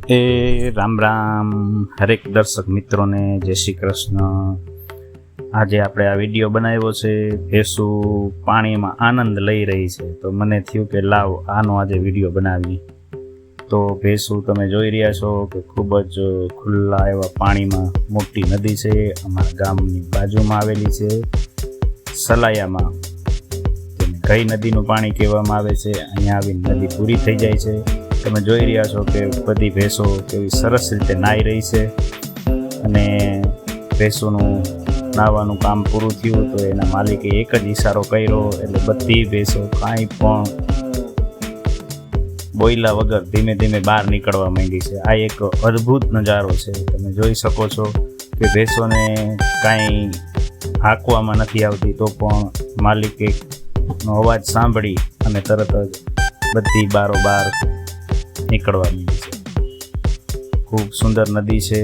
રામ રામ હરેક દર્શક મિત્રોને જય શ્રી કૃષ્ણ। આજે આપણે આ વિડીયો બનાવ્યો છે, ભેંસું પાણીમાં આનંદ લઈ રહી છે, તો મને થયું કે લાવ આનો આજે વિડીયો બનાવી। તો ભેંસું તમે જોઈ રહ્યા છો કે ખૂબ જ ખુલ્લા એવા પાણીમાં મોટી નદી છે, અમારા ગામની બાજુમાં આવેલી છે, સલાયામાં તેને કઈ નદીનું પાણી કહેવામાં આવે છે। અહીંયા આવીને નદી પૂરી થઈ જાય છે। તમે જોઈ રહ્યા છો કે બધી ભેંસો કેવી સરસ રીતે નાહી રહી છે, અને ભેંસોનું નાહવાનું કામ પૂરું થયું તો એના માલિકે એક જ ઈશારો કર્યો એટલે બધી ભેંસો કાંઈ પણ બોયલા વગર ધીમે ધીમે બહાર નીકળવા માંડી છે। આ એક અદ્ભુત નજારો છે। તમે જોઈ શકો છો કે ભેંસોને કાંઈ હાંકવામાં નથી આવતી, તો પણ માલિકેનો અવાજ સાંભળી અને તરત જ બધી બારોબાર નીકળવા માંડી છે। ખૂબ સુંદર નદી છે,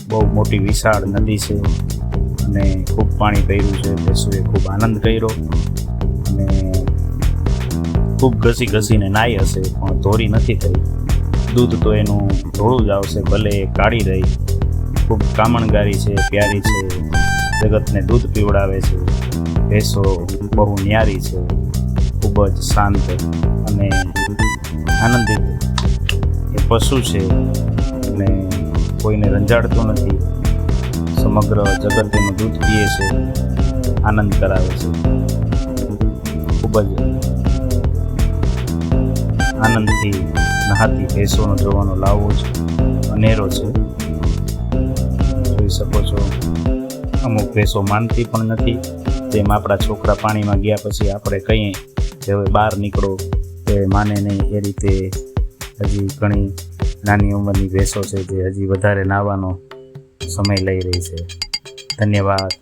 બહુ મોટી વિશાળ નદી છે, અને ખૂબ પાણી ભર્યું છે। ભેંસોએ ખૂબ આનંદ કર્યો અને ખૂબ ઘસીને નાહી હશે, પણ ધોરી નથી થઈ। દૂધ તો એનું ધોળું જ આવશે, ભલે કાળી રહી। ખૂબ કામણગારી છે, પ્યારી છે, જગતને દૂધ પીવડાવે છે। ભેંસો બહુ ન્યારી છે, ખૂબ જ શાંત અને આનંદિત એ પશુ છે, અને કોઈને રંજાડતું નથી। સમગ્ર જગત એનું દૂધ પીએ છે, આનંદ કરાવે છે। ખૂબ જ આનંદથી નહાતી ભેંસોનો જોવાનો લાવો જ અનેરો છે। જોઈ શકો છો અમુક ભેંસો માનતી પણ નથી, જેમ આપણા છોકરા પાણીમાં ગયા પછી આપણે કહીએ કે હવે બહાર નીકળો તો એ માને નહીં। એ રીતે હજી ઘણી નાની ઉંમરની ભેંસો છે જે હજી વધારે નાહવાનો સમય લઈ રહી છે। ધન્યવાદ।